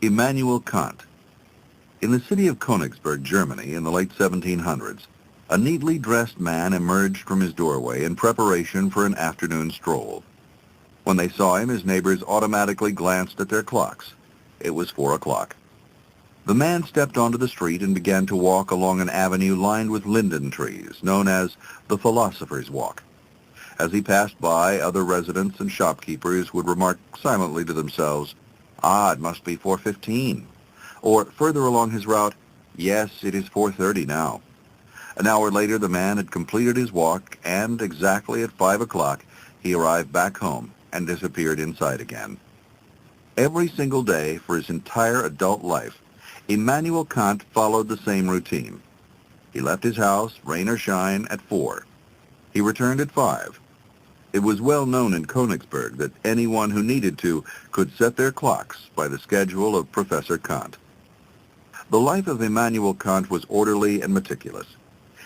Immanuel Kant. In the city of Königsberg, Germany, in the late 1700s, a neatly dressed man emerged from his doorway in preparation for an afternoon stroll. When they saw him, his neighbors automatically glanced at their clocks. It was 4 o'clock. The man stepped onto the street and began to walk along an avenue lined with linden trees, known as the Philosopher's Walk. As he passed by, other residents and shopkeepers would remark silently to themselves, "Ah, it must be 4:15. Or further along his route, "Yes, it is 4:30 now." An hour later, the man had completed his walk, and exactly at 5 o'clock, he arrived back home and disappeared inside again. Every single day for his entire adult life, Immanuel Kant followed the same routine. He left his house, rain or shine, at 4. He returned at 5. It was well known in Königsberg that anyone who needed to could set their clocks by the schedule of Professor Kant. The life of Immanuel Kant was orderly and meticulous.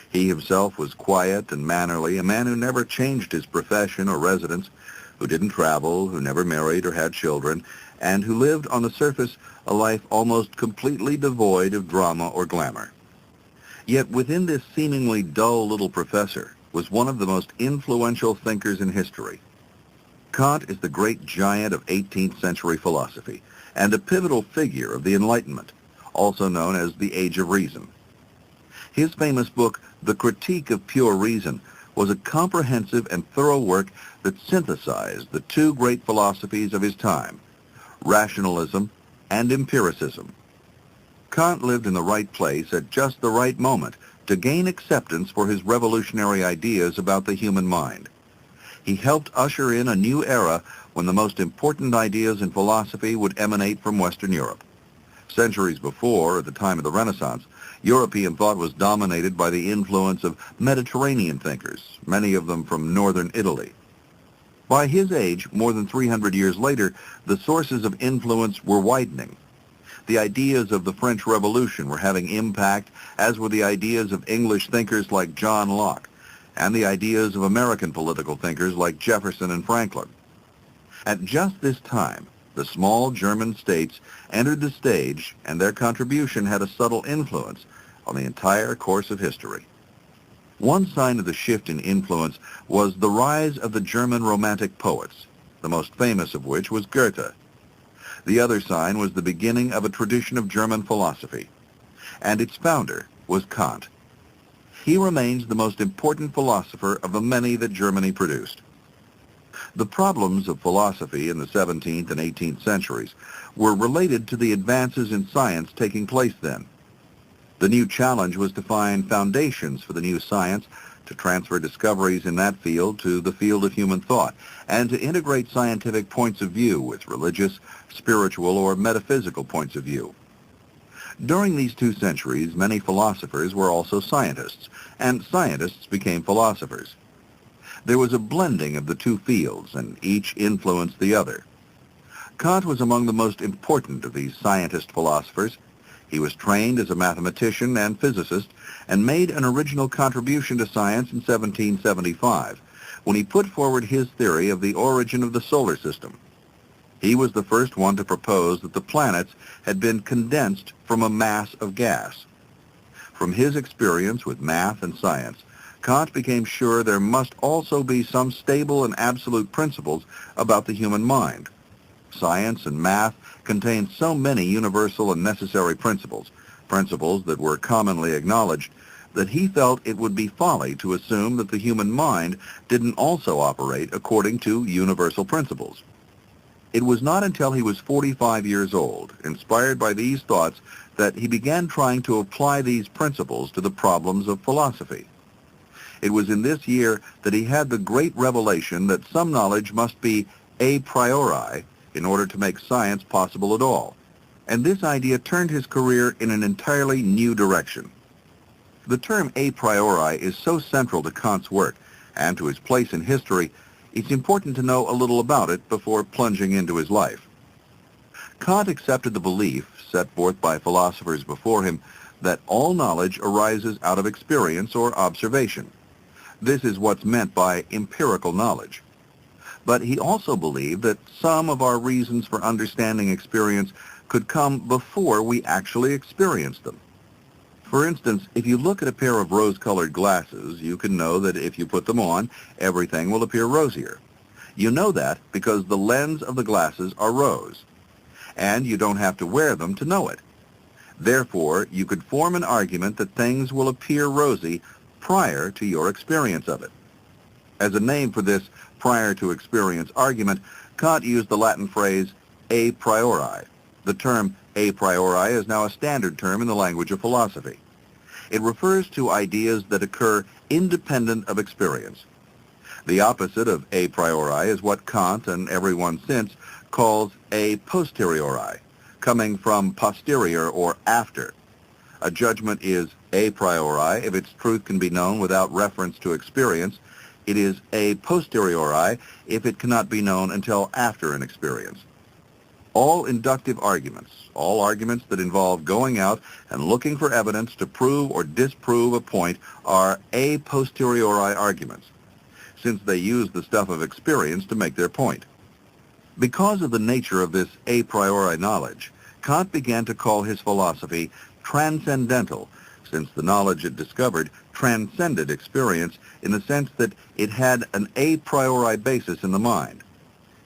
He himself was quiet and mannerly, a man who never changed his profession or residence, who didn't travel, who never married or had children, and who lived on the surface a life almost completely devoid of drama or glamour. Yet within this seemingly dull little professor was one of the most influential thinkers in history. Kant is the great giant of 18th century philosophy and a pivotal figure of the Enlightenment, also known as the Age of Reason. His famous book, The Critique of Pure Reason, was a comprehensive and thorough work that synthesized the two great philosophies of his time, rationalism and empiricism. Kant lived in the right place at just the right moment to gain acceptance for his revolutionary ideas about the human mind. He helped usher in a new era when the most important ideas in philosophy would emanate from Western Europe. Centuries before, at the time of the Renaissance, European thought was dominated by the influence of Mediterranean thinkers, many of them from northern Italy. By his age, more than 300 years later, the sources of influence were widening. The ideas of the French Revolution were having impact, as were the ideas of English thinkers like John Locke, and the ideas of American political thinkers like Jefferson and Franklin. At just this time, the small German states entered the stage, and their contribution had a subtle influence on the entire course of history. One sign of the shift in influence was the rise of the German Romantic poets, the most famous of which was Goethe. The other sign was the beginning of a tradition of German philosophy, and its founder was Kant. He remains the most important philosopher of the many that Germany produced. The problems of philosophy in the 17th and 18th centuries were related to the advances in science taking place then. The new challenge was to find foundations for the new science, to transfer discoveries in that field to the field of human thought, and to integrate scientific points of view with religious, spiritual, or metaphysical points of view. During these 2 centuries, many philosophers were also scientists, and scientists became philosophers. There was a blending of the two fields, and each influenced the other. Kant was among the most important of these scientist philosophers. He was trained as a mathematician and physicist and made an original contribution to science in 1775 when he put forward his theory of the origin of the solar system. He was the first one to propose that the planets had been condensed from a mass of gas. From his experience with math and science, Kant became sure there must also be some stable and absolute principles about the human mind. Science and math contained so many universal and necessary principles that were commonly acknowledged, that he felt it would be folly to assume that the human mind didn't also operate according to universal principles. It was not until he was 45 years old, inspired by these thoughts, that he began trying to apply these principles to the problems of philosophy. It was in this year that he had the great revelation that some knowledge must be a priori in order to make science possible at all, and this idea turned his career in an entirely new direction. The term a priori is so central to Kant's work and to his place in history, it's important to know a little about it before plunging into his life. Kant accepted the belief, set forth by philosophers before him, that all knowledge arises out of experience or observation. This is what's meant by empirical knowledge. But he also believed that some of our reasons for understanding experience could come before we actually experience them. For instance, if you look at a pair of rose-colored glasses, you can know that if you put them on, everything will appear rosier. You know that because the lens of the glasses are rose, and you don't have to wear them to know it. Therefore, you could form an argument that things will appear rosy prior to your experience of it. As a name for this prior to experience argument, Kant used the Latin phrase a priori. The term a priori is now a standard term in the language of philosophy. It refers to ideas that occur independent of experience. The opposite of a priori is what Kant and everyone since calls a posteriori, coming from posterior or after. A judgment is a priori if its truth can be known without reference to experience. It is a posteriori if it cannot be known until after an experience. All inductive arguments, all arguments that involve going out and looking for evidence to prove or disprove a point, are a posteriori arguments, since they use the stuff of experience to make their point. Because of the nature of this a priori knowledge, Kant began to call his philosophy transcendental, since the knowledge it discovered transcended experience in the sense that it had an a priori basis in the mind.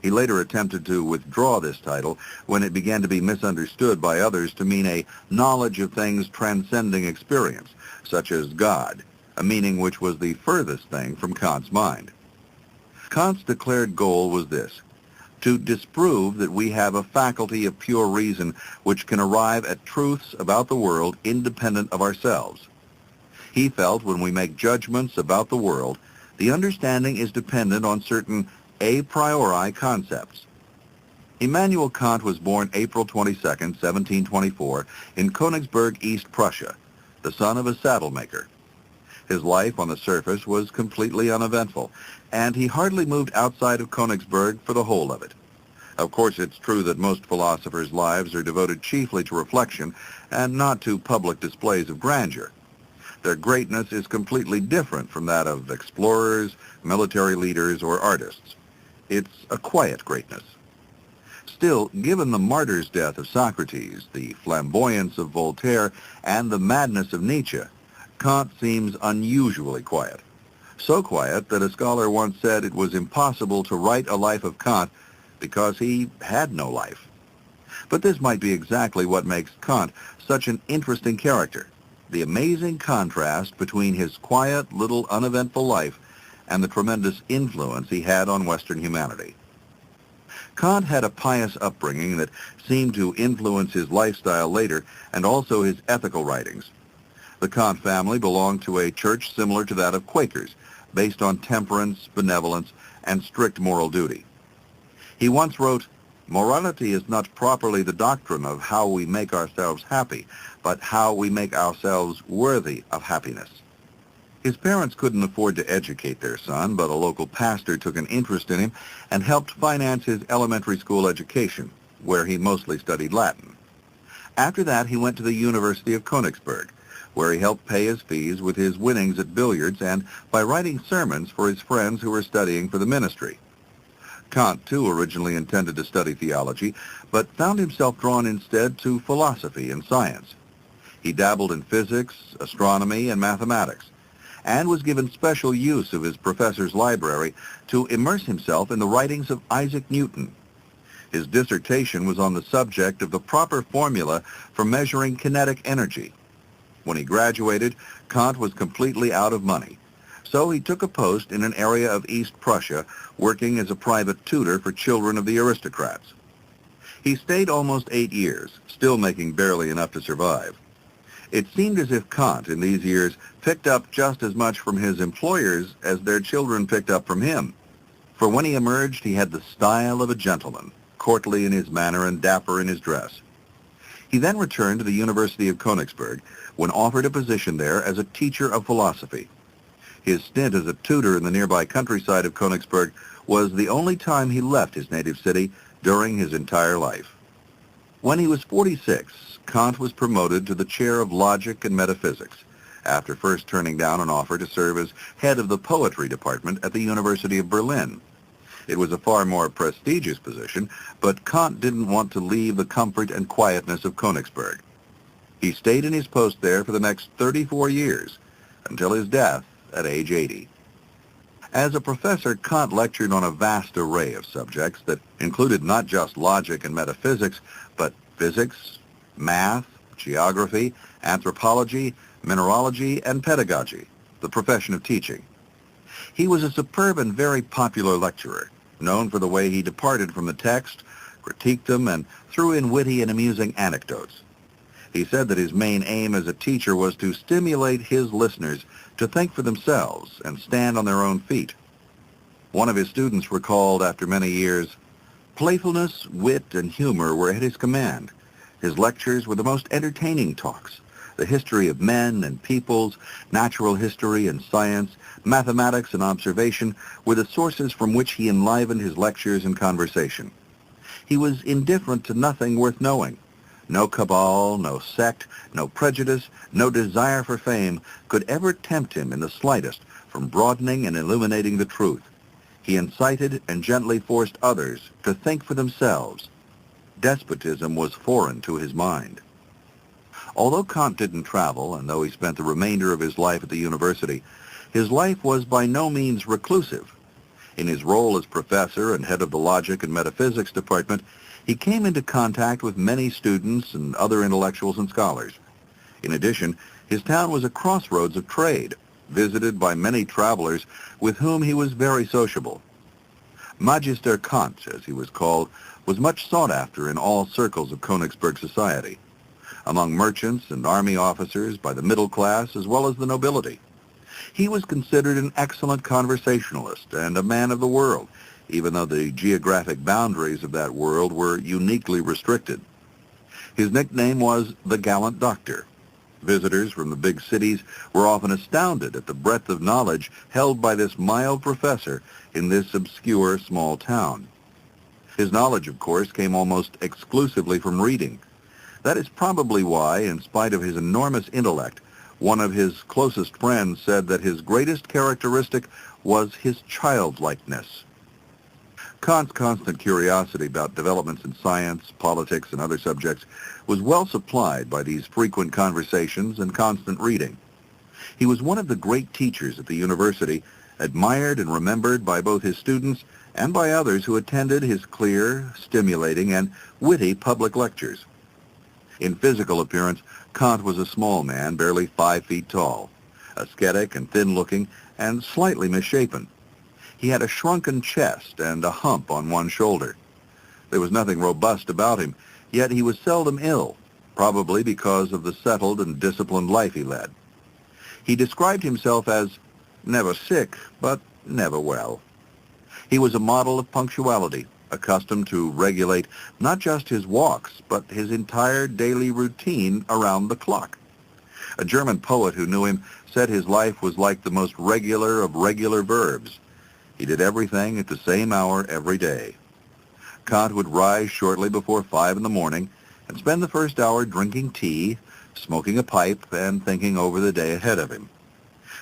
He later attempted to withdraw this title when it began to be misunderstood by others to mean a knowledge of things transcending experience, such as God, a meaning which was the furthest thing from Kant's mind. Kant's declared goal was this: to disprove that we have a faculty of pure reason which can arrive at truths about the world independent of ourselves. He felt when we make judgments about the world, the understanding is dependent on certain a priori concepts. Immanuel Kant was born April 22, 1724, in Königsberg, East Prussia, the son of a saddle maker. His life on the surface was completely uneventful, and he hardly moved outside of Königsberg for the whole of it. Of course, it's true that most philosophers' lives are devoted chiefly to reflection and not to public displays of grandeur. Their greatness is completely different from that of explorers, military leaders, or artists. It's a quiet greatness. Still, given the martyr's death of Socrates, the flamboyance of Voltaire, and the madness of Nietzsche, Kant seems unusually quiet. So quiet that a scholar once said it was impossible to write a life of Kant because he had no life. But this might be exactly what makes Kant such an interesting character, the amazing contrast between his quiet, little uneventful life and the tremendous influence he had on Western humanity. Kant had a pious upbringing that seemed to influence his lifestyle later and also his ethical writings. The Kant family belonged to a church similar to that of Quakers, based on temperance, benevolence, and strict moral duty. He once wrote, "Morality is not properly the doctrine of how we make ourselves happy, but how we make ourselves worthy of happiness." His parents couldn't afford to educate their son, but a local pastor took an interest in him and helped finance his elementary school education, where he mostly studied Latin. After that, he went to the University of Königsberg, where he helped pay his fees with his winnings at billiards and by writing sermons for his friends who were studying for the ministry. Kant, too, originally intended to study theology, but found himself drawn instead to philosophy and science. He dabbled in physics, astronomy, and mathematics, and was given special use of his professor's library to immerse himself in the writings of Isaac Newton. His dissertation was on the subject of the proper formula for measuring kinetic energy. When he graduated, Kant was completely out of money, so he took a post in an area of East Prussia, working as a private tutor for children of the aristocrats. He stayed almost 8 years, still making barely enough to survive. It seemed as if Kant, in these years, picked up just as much from his employers as their children picked up from him. For when he emerged, he had the style of a gentleman, courtly in his manner and dapper in his dress. He then returned to the University of Königsberg when offered a position there as a teacher of philosophy. His stint as a tutor in the nearby countryside of Königsberg was the only time he left his native city during his entire life. When he was 46, Kant was promoted to the chair of logic and metaphysics, after first turning down an offer to serve as head of the poetry department at the University of Berlin. It was a far more prestigious position, but Kant didn't want to leave the comfort and quietness of Königsberg. He stayed in his post there for the next 34 years, until his death at age 80. As a professor, Kant lectured on a vast array of subjects that included not just logic and metaphysics, but physics, math, geography, anthropology, mineralogy, and pedagogy, the profession of teaching. He was a superb and very popular lecturer, known for the way he departed from the text, critiqued them, and threw in witty and amusing anecdotes. He said that his main aim as a teacher was to stimulate his listeners to think for themselves and stand on their own feet. One of his students recalled after many years, "Playfulness, wit, and humor were at his command. His lectures were the most entertaining talks. The history of men and peoples, natural history and science, mathematics and observation were the sources from which he enlivened his lectures and conversation. He was indifferent to nothing worth knowing. No cabal, no sect, no prejudice, no desire for fame could ever tempt him in the slightest from broadening and illuminating the truth. He incited and gently forced others to think for themselves. Despotism was foreign to his mind." Although Kant didn't travel, and though he spent the remainder of his life at the university, his life was by no means reclusive. In his role as professor and head of the logic and metaphysics department, he came into contact with many students and other intellectuals and scholars. In addition, his town was a crossroads of trade, visited by many travelers with whom he was very sociable. Magister Kant, as he was called, was much sought after in all circles of Königsberg society, among merchants and army officers, by the middle class as well as the nobility. He was considered an excellent conversationalist and a man of the world, even though the geographic boundaries of that world were uniquely restricted. His nickname was the Gallant Doctor. Visitors from the big cities were often astounded at the breadth of knowledge held by this mild professor in this obscure small town. His knowledge, of course, came almost exclusively from reading. That is probably why, in spite of his enormous intellect, one of his closest friends said that his greatest characteristic was his childlikeness. Kant's constant curiosity about developments in science, politics, and other subjects was well supplied by these frequent conversations and constant reading. He was one of the great teachers at the university, admired and remembered by both his students and by others who attended his clear, stimulating, and witty public lectures. In physical appearance, Kant was a small man, barely 5 feet tall, ascetic and thin-looking, and slightly misshapen. He had a shrunken chest and a hump on one shoulder. There was nothing robust about him, yet he was seldom ill, probably because of the settled and disciplined life he led. He described himself as never sick, but never well. He was a model of punctuality, accustomed to regulate not just his walks, but his entire daily routine around the clock. A German poet who knew him said his life was like the most regular of regular verbs. He did everything at the same hour every day. Kant would rise shortly before 5 in the morning and spend the first hour drinking tea, smoking a pipe, and thinking over the day ahead of him.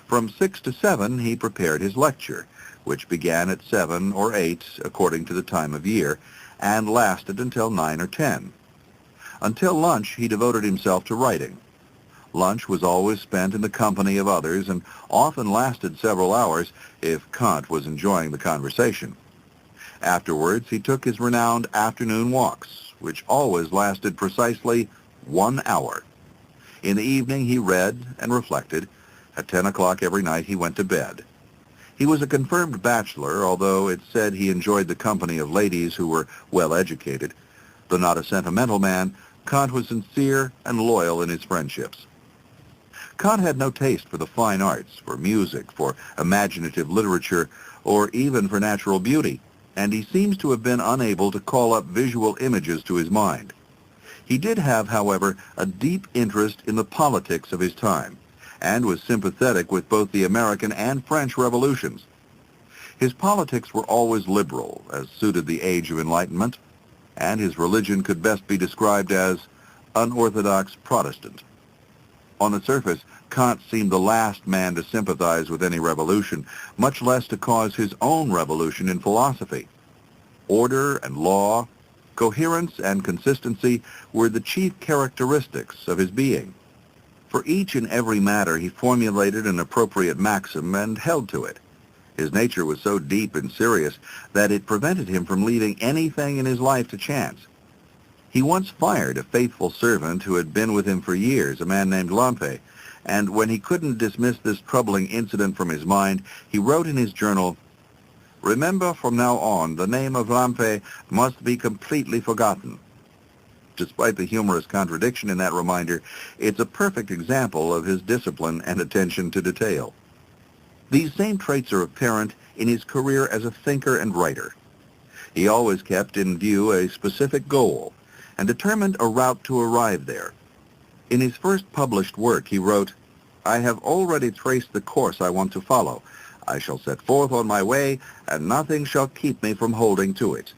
From 6 to 7 he prepared his lecture, which began at 7 or 8 according to the time of year, and lasted until 9 or 10. Until lunch he devoted himself to writing. Lunch was always spent in the company of others and often lasted several hours if Kant was enjoying the conversation. Afterwards, he took his renowned afternoon walks, which always lasted precisely 1 hour. In the evening, he read and reflected. At 10 o'clock every night, he went to bed. He was a confirmed bachelor, although it said he enjoyed the company of ladies who were well educated. Though not a sentimental man, Kant was sincere and loyal in his friendships. Kant had no taste for the fine arts, for music, for imaginative literature, or even for natural beauty, and he seems to have been unable to call up visual images to his mind. He did have, however, a deep interest in the politics of his time, and was sympathetic with both the American and French revolutions. His politics were always liberal, as suited the age of enlightenment, and his religion could best be described as unorthodox Protestant. On the surface, Kant seemed the last man to sympathize with any revolution, much less to cause his own revolution in philosophy. Order and law, coherence and consistency were the chief characteristics of his being. For each and every matter he formulated an appropriate maxim and held to it. His nature was so deep and serious that it prevented him from leaving anything in his life to chance. He once fired a faithful servant who had been with him for years, a man named Lampe, and when he couldn't dismiss this troubling incident from his mind, he wrote in his journal, "Remember from now on, the name of Lampe must be completely forgotten." Despite the humorous contradiction in that reminder, it's a perfect example of his discipline and attention to detail. These same traits are apparent in his career as a thinker and writer. He always kept in view a specific goal and determined a route to arrive there. In his first published work, he wrote, "I have already traced the course I want to follow. I shall set forth on my way, and nothing shall keep me from holding to it."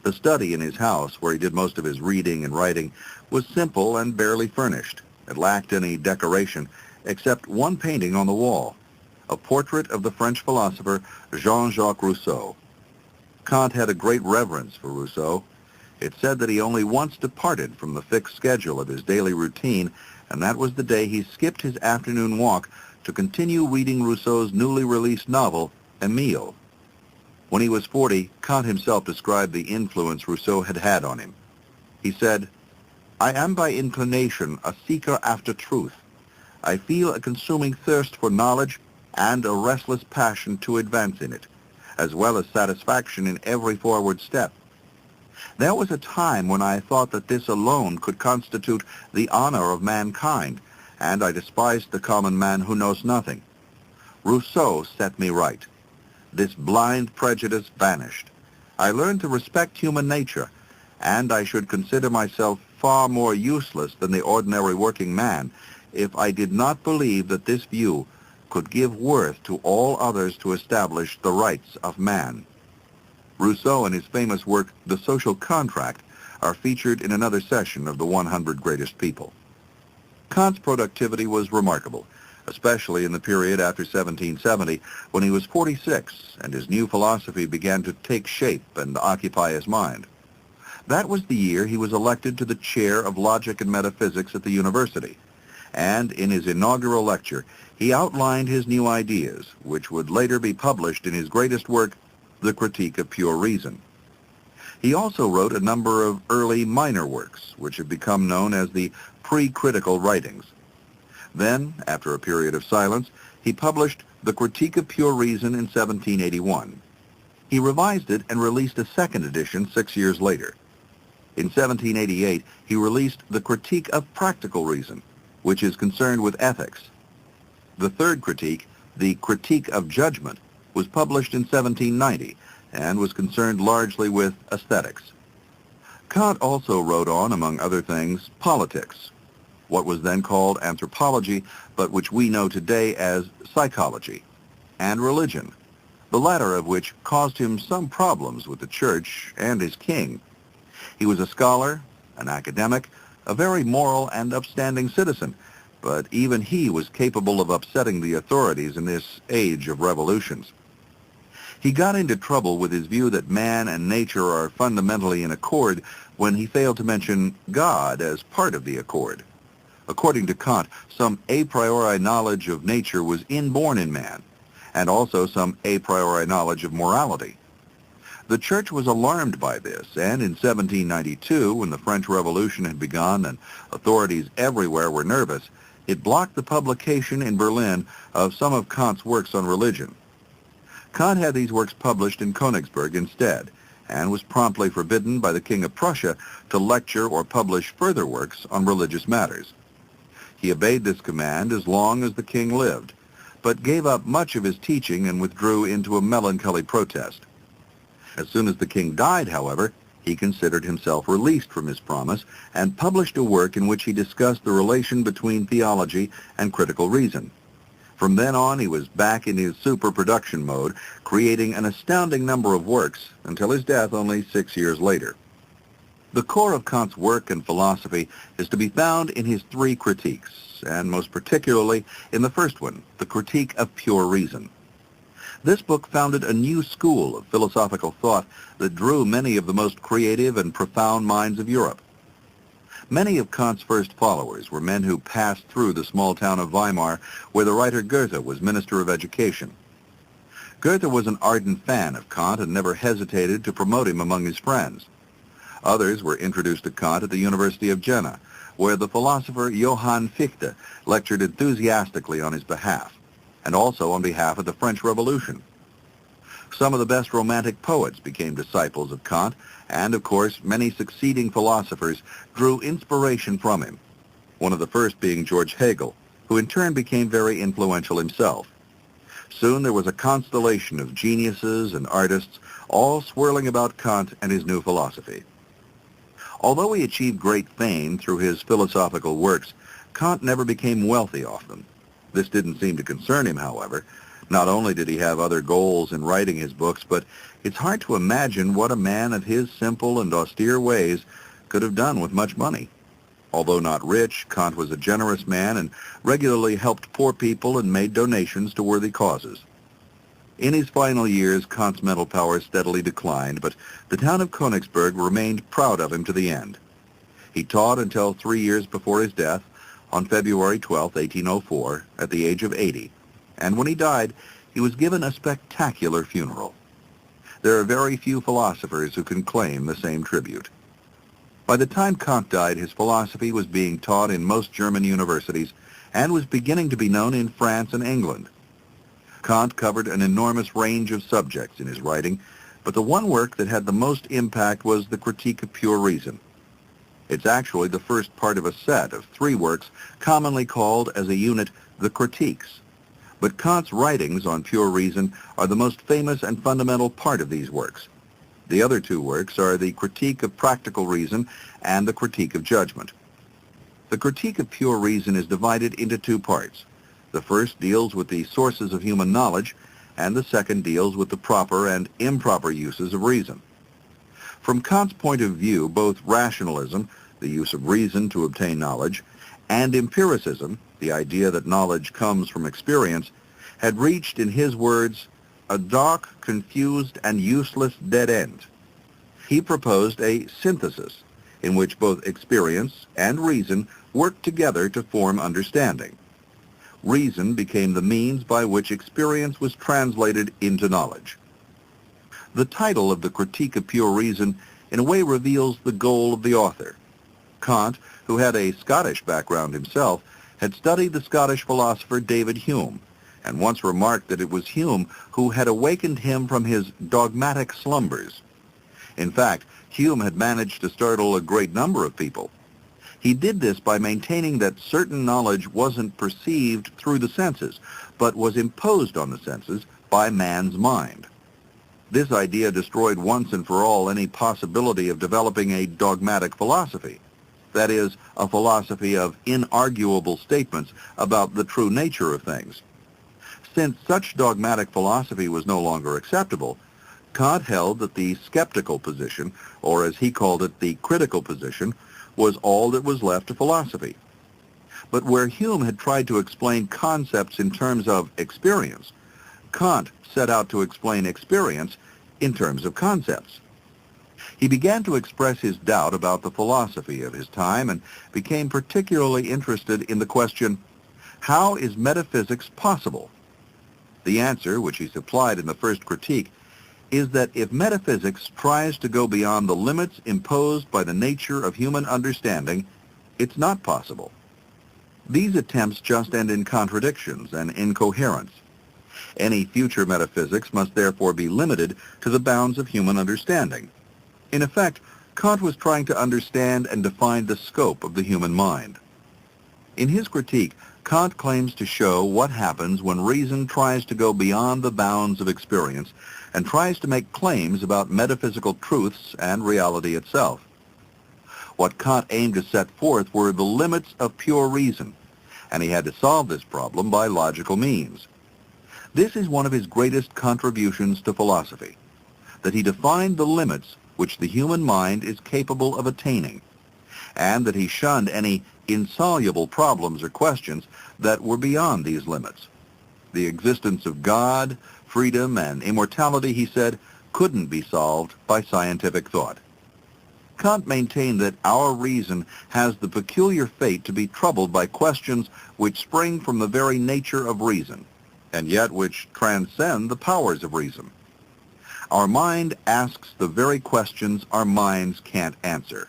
The study in his house, where he did most of his reading and writing, was simple and barely furnished. It lacked any decoration, except one painting on the wall, a portrait of the French philosopher Jean-Jacques Rousseau. Kant had a great reverence for Rousseau. It said that he only once departed from the fixed schedule of his daily routine, and that was the day he skipped his afternoon walk to continue reading Rousseau's newly released novel, Emile. When he was 40, Kant himself described the influence Rousseau had had on him. He said, "I am by inclination a seeker after truth. I feel a consuming thirst for knowledge and a restless passion to advance in it, as well as satisfaction in every forward step. There was a time when I thought that this alone could constitute the honor of mankind, and I despised the common man who knows nothing. Rousseau set me right. This blind prejudice vanished. I learned to respect human nature, and I should consider myself far more useless than the ordinary working man if I did not believe that this view could give worth to all others to establish the rights of man." Rousseau and his famous work, The Social Contract, are featured in another session of the 100 Greatest People. Kant's productivity was remarkable, especially in the period after 1770, when he was 46 and his new philosophy began to take shape and occupy his mind. That was the year he was elected to the chair of logic and metaphysics at the university, and in his inaugural lecture, he outlined his new ideas, which would later be published in his greatest work, The Critique of Pure Reason. He also wrote a number of early minor works, which have become known as the pre-critical writings. Then, after a period of silence, he published The Critique of Pure Reason in 1781. He revised it and released a second edition 6 years later. In 1788, he released The Critique of Practical Reason, which is concerned with ethics. The third critique, The Critique of Judgment, was published in 1790 and was concerned largely with aesthetics. Kant also wrote on, among other things, politics, what was then called anthropology, but which we know today as psychology, and religion, the latter of which caused him some problems with the church and his king. He was a scholar, an academic, a very moral and upstanding citizen, but even he was capable of upsetting the authorities in this age of revolutions. He got into trouble with his view that man and nature are fundamentally in accord when he failed to mention God as part of the accord. According to Kant, some a priori knowledge of nature was inborn in man, and also some a priori knowledge of morality. The church was alarmed by this, and in 1792, when the French Revolution had begun and authorities everywhere were nervous, it blocked the publication in Berlin of some of Kant's works on religion. Kant had these works published in Königsberg instead, and was promptly forbidden by the King of Prussia to lecture or publish further works on religious matters. He obeyed this command as long as the king lived, but gave up much of his teaching and withdrew into a melancholy protest. As soon as the king died, however, he considered himself released from his promise and published a work in which he discussed the relation between theology and critical reason. From then on, he was back in his super-production mode, creating an astounding number of works until his death only 6 years later. The core of Kant's work and philosophy is to be found in his three critiques, and most particularly in the first one, The Critique of Pure Reason. This book founded a new school of philosophical thought that drew many of the most creative and profound minds of Europe. Many of Kant's first followers were men who passed through the small town of Weimar, where the writer Goethe was Minister of Education. Goethe was an ardent fan of Kant and never hesitated to promote him among his friends. Others were introduced to Kant at the University of Jena, where the philosopher Johann Fichte lectured enthusiastically on his behalf, and also on behalf of the French Revolution. Some of the best romantic poets became disciples of Kant, and of course many succeeding philosophers drew inspiration from him, one of the first being George Hegel, who in turn became very influential himself. Soon there was a constellation of geniuses and artists, all swirling about Kant and his new philosophy. Although he achieved great fame through his philosophical works, Kant never became wealthy off them. This didn't seem to concern him, however. Not only did he have other goals in writing his books, but it's hard to imagine what a man of his simple and austere ways could have done with much money. Although not rich, Kant was a generous man and regularly helped poor people and made donations to worthy causes. In his final years, Kant's mental powers steadily declined, but the town of Königsberg remained proud of him to the end. He taught until 3 years before his death, on February 12, 1804, at the age of 80, and when he died, he was given a spectacular funeral. There are very few philosophers who can claim the same tribute. By the time Kant died, his philosophy was being taught in most German universities and was beginning to be known in France and England. Kant covered an enormous range of subjects in his writing, but the one work that had the most impact was the Critique of Pure Reason. It's actually the first part of a set of 3 works commonly called as a unit the Critiques. But Kant's writings on pure reason are the most famous and fundamental part of these works. The other 2 works are the Critique of Practical Reason and the Critique of Judgment. The Critique of Pure Reason is divided into 2 parts. The first deals with the sources of human knowledge, and the second deals with the proper and improper uses of reason. From Kant's point of view, both rationalism, the use of reason to obtain knowledge, and empiricism, the idea that knowledge comes from experience, had reached, in his words, a dark, confused, and useless dead end. He proposed a synthesis in which both experience and reason worked together to form understanding. Reason became the means by which experience was translated into knowledge. The title of the Critique of Pure Reason in a way reveals the goal of the author. Kant, who had a Scottish background himself, had studied the Scottish philosopher David Hume, and once remarked that it was Hume who had awakened him from his dogmatic slumbers. In fact, Hume had managed to startle a great number of people. He did this by maintaining that certain knowledge wasn't perceived through the senses, but was imposed on the senses by man's mind. This idea destroyed once and for all any possibility of developing a dogmatic philosophy. That is, a philosophy of inarguable statements about the true nature of things. Since such dogmatic philosophy was no longer acceptable, Kant held that the skeptical position, or as he called it, the critical position, was all that was left to philosophy. But where Hume had tried to explain concepts in terms of experience, Kant set out to explain experience in terms of concepts. He began to express his doubt about the philosophy of his time and became particularly interested in the question, how is metaphysics possible? The answer, which he supplied in the first critique, is that if metaphysics tries to go beyond the limits imposed by the nature of human understanding, it's not possible. These attempts just end in contradictions and incoherence. Any future metaphysics must therefore be limited to the bounds of human understanding. In effect, Kant was trying to understand and define the scope of the human mind. In his critique, Kant claims to show what happens when reason tries to go beyond the bounds of experience and tries to make claims about metaphysical truths and reality itself. What Kant aimed to set forth were the limits of pure reason, and he had to solve this problem by logical means. This is one of his greatest contributions to philosophy, that he defined the limits which the human mind is capable of attaining, and that he shunned any insoluble problems or questions that were beyond these limits. The existence of God, freedom, and immortality, he said, couldn't be solved by scientific thought. Kant maintained that our reason has the peculiar fate to be troubled by questions which spring from the very nature of reason, and yet which transcend the powers of reason. Our mind asks the very questions our minds can't answer.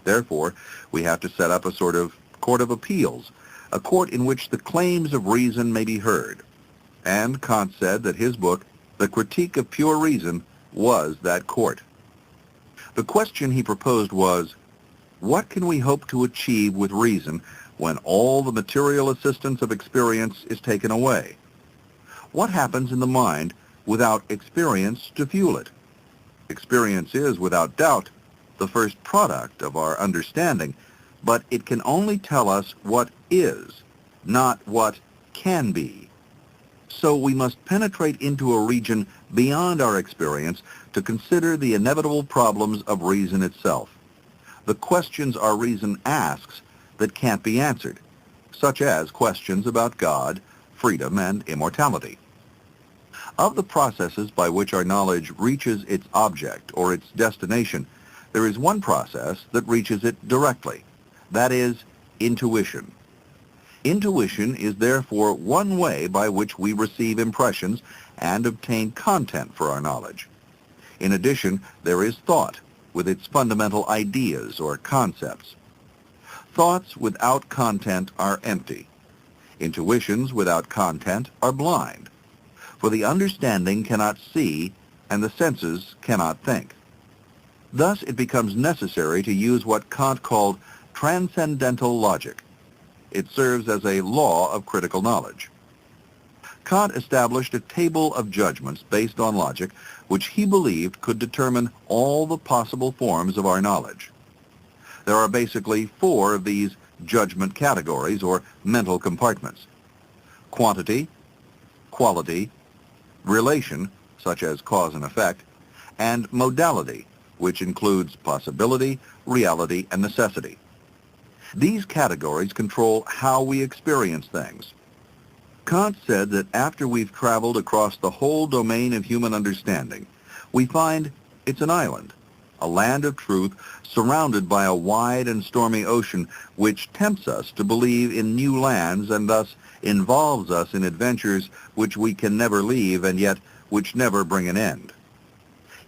Therefore, we have to set up a sort of court of appeals, a court in which the claims of reason may be heard. And Kant said that his book, The Critique of Pure Reason, was that court. The question he proposed was, what can we hope to achieve with reason when all the material assistance of experience is taken away? What happens in the mind without experience to fuel it? Experience is, without doubt, the first product of our understanding, but it can only tell us what is, not what can be. So we must penetrate into a region beyond our experience to consider the inevitable problems of reason itself, the questions our reason asks that can't be answered, such as questions about God, freedom, and immortality. Of the processes by which our knowledge reaches its object or its destination, there is one process that reaches it directly. That is, intuition. Intuition is therefore one way by which we receive impressions and obtain content for our knowledge. In addition, there is thought, with its fundamental ideas or concepts. Thoughts without content are empty. Intuitions without content are blind. For the understanding cannot see, and the senses cannot think. Thus it becomes necessary to use what Kant called transcendental logic. It serves as a law of critical knowledge. Kant established a table of judgments based on logic which he believed could determine all the possible forms of our knowledge. There are basically four of these judgment categories or mental compartments: quantity, quality, relation, such as cause and effect, and modality, which includes possibility, reality, and necessity. These categories control how we experience things. Kant said that after we've traveled across the whole domain of human understanding, we find it's an island, a land of truth surrounded by a wide and stormy ocean which tempts us to believe in new lands and thus involves us in adventures which we can never leave and yet which never bring an end.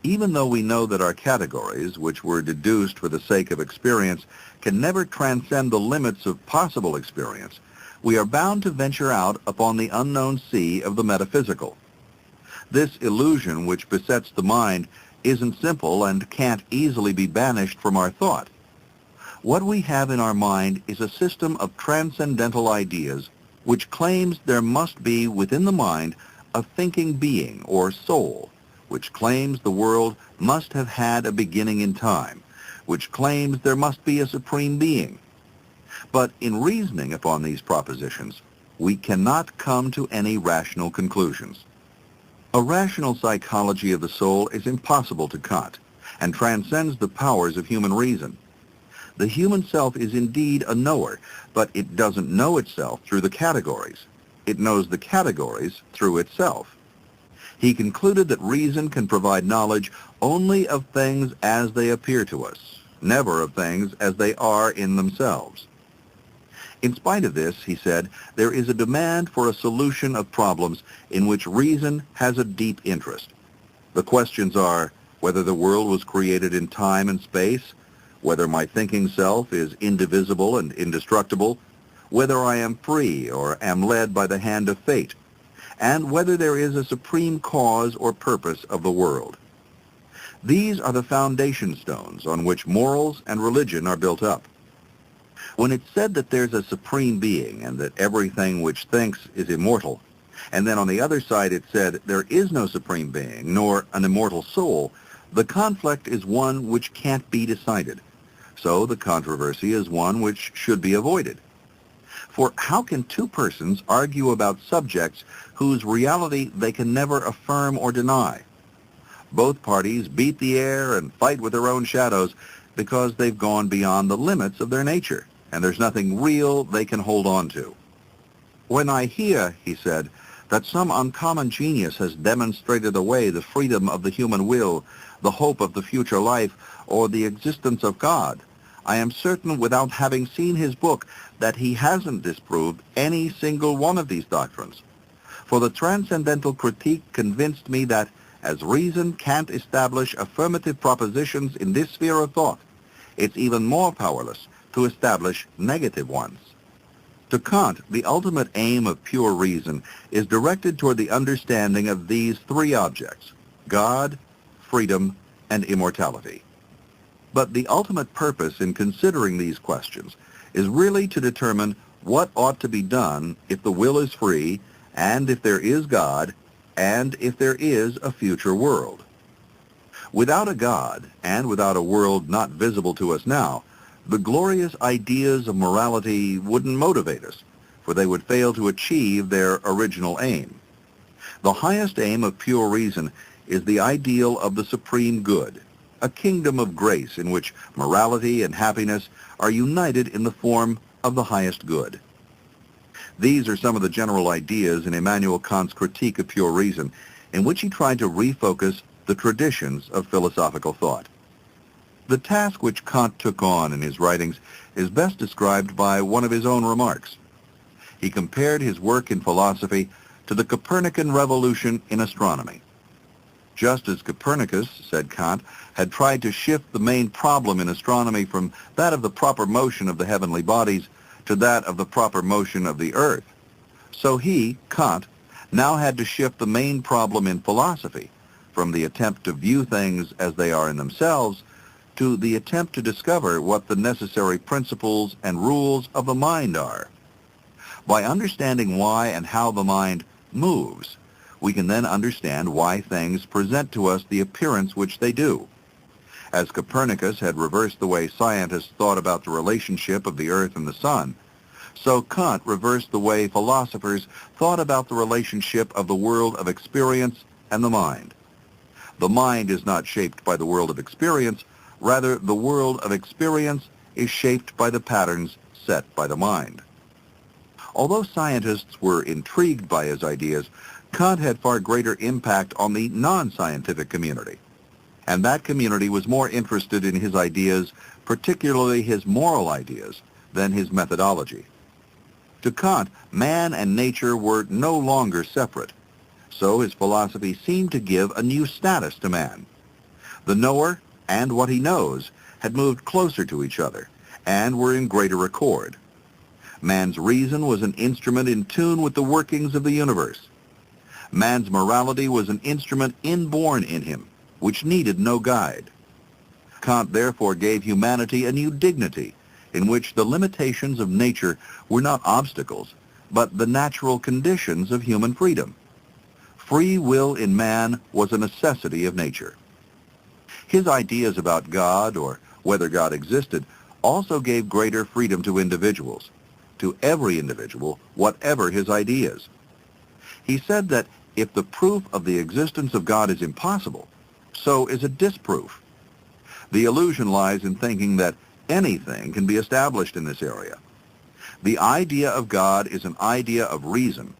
Even though we know that our categories, which were deduced for the sake of experience, can never transcend the limits of possible experience, we are bound to venture out upon the unknown sea of the metaphysical. This illusion which besets the mind isn't simple and can't easily be banished from our thought. What we have in our mind is a system of transcendental ideas which claims there must be within the mind a thinking being or soul, which claims the world must have had a beginning in time, which claims there must be a supreme being. But in reasoning upon these propositions, we cannot come to any rational conclusions. A rational psychology of the soul is impossible to Kant and transcends the powers of human reason. The human self is indeed a knower, but it doesn't know itself through the categories. It knows the categories through itself. He concluded that reason can provide knowledge only of things as they appear to us, never of things as they are in themselves. In spite of this, he said, there is a demand for a solution of problems in which reason has a deep interest. The questions are whether the world was created in time and space, whether my thinking self is indivisible and indestructible, whether I am free or am led by the hand of fate, and whether there is a supreme cause or purpose of the world. These are the foundation stones on which morals and religion are built up. When it's said that there's a supreme being and that everything which thinks is immortal, and then on the other side it said there is no supreme being nor an immortal soul, the conflict is one which can't be decided. So the controversy is one which should be avoided. For how can two persons argue about subjects whose reality they can never affirm or deny? Both parties beat the air and fight with their own shadows because they've gone beyond the limits of their nature, and there's nothing real they can hold on to. When I hear, he said, that some uncommon genius has demonstrated away the freedom of the human will, the hope of the future life, or the existence of God, I am certain, without having seen his book, that he hasn't disproved any single one of these doctrines. For the Transcendental Critique convinced me that, as reason can't establish affirmative propositions in this sphere of thought, it's even more powerless to establish negative ones. To Kant, the ultimate aim of pure reason is directed toward the understanding of these three objects: God, freedom, and immortality. But the ultimate purpose in considering these questions is really to determine what ought to be done if the will is free, and if there is God, and if there is a future world. Without a God, and without a world not visible to us now, the glorious ideas of morality wouldn't motivate us, for they would fail to achieve their original aim. The highest aim of pure reason is the ideal of the supreme good, a kingdom of grace in which morality and happiness are united in the form of the highest good. These are some of the general ideas in Immanuel Kant's Critique of Pure Reason, in which he tried to refocus the traditions of philosophical thought. The task which Kant took on in his writings is best described by one of his own remarks. He compared his work in philosophy to the Copernican revolution in astronomy. Just as Copernicus, said Kant, had tried to shift the main problem in astronomy from that of the proper motion of the heavenly bodies to that of the proper motion of the earth, so he, Kant, now had to shift the main problem in philosophy from the attempt to view things as they are in themselves to the attempt to discover what the necessary principles and rules of the mind are. By understanding why and how the mind moves, we can then understand why things present to us the appearance which they do. As Copernicus had reversed the way scientists thought about the relationship of the earth and the sun, so Kant reversed the way philosophers thought about the relationship of the world of experience and the mind. The mind is not shaped by the world of experience, rather the world of experience is shaped by the patterns set by the mind. Although scientists were intrigued by his ideas, Kant had far greater impact on the non-scientific community, and that community was more interested in his ideas, particularly his moral ideas, than his methodology. To Kant, man and nature were no longer separate, so his philosophy seemed to give a new status to man. The knower and what he knows had moved closer to each other and were in greater accord. Man's reason was an instrument in tune with the workings of the universe. Man's morality was an instrument inborn in him, which needed no guide. Kant therefore gave humanity a new dignity, in which the limitations of nature were not obstacles, but the natural conditions of human freedom. Free will in man was a necessity of nature. His ideas about God, or whether God existed, also gave greater freedom to individuals, to every individual, whatever his ideas. He said that if the proof of the existence of God is impossible, so is a disproof. The illusion lies in thinking that anything can be established in this area. The idea of God is an idea of reason,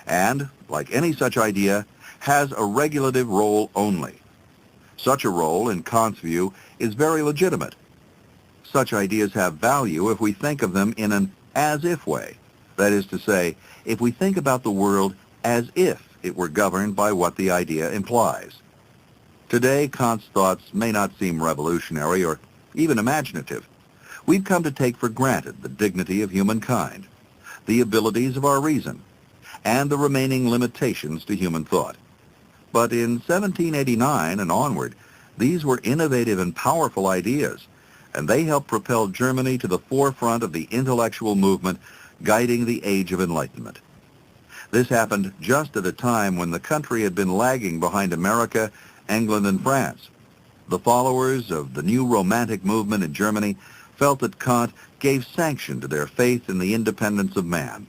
and, like any such idea, has a regulative role only. Such a role, in Kant's view, is very legitimate. Such ideas have value if we think of them in an as-if way. That is to say, if we think about the world as if it were governed by what the idea implies. Today, Kant's thoughts may not seem revolutionary or even imaginative. We've come to take for granted the dignity of humankind, the abilities of our reason, and the remaining limitations to human thought. But in 1789 and onward, these were innovative and powerful ideas, and they helped propel Germany to the forefront of the intellectual movement guiding the Age of Enlightenment. This happened just at a time when the country had been lagging behind America, England, and France. The followers of the new Romantic movement in Germany felt that Kant gave sanction to their faith in the independence of man.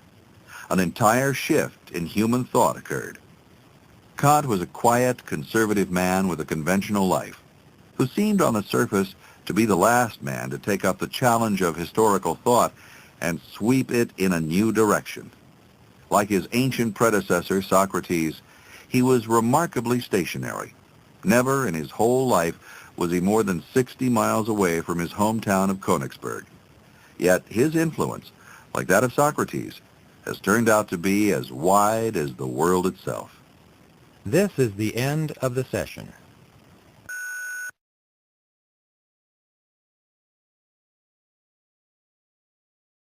An entire shift in human thought occurred. Kant was a quiet, conservative man with a conventional life, who seemed on the surface to be the last man to take up the challenge of historical thought and sweep it in a new direction. Like his ancient predecessor, Socrates, he was remarkably stationary. Never in his whole life was he more than 60 miles away from his hometown of Königsberg. Yet his influence, like that of Socrates, has turned out to be as wide as the world itself. This is the end of the session.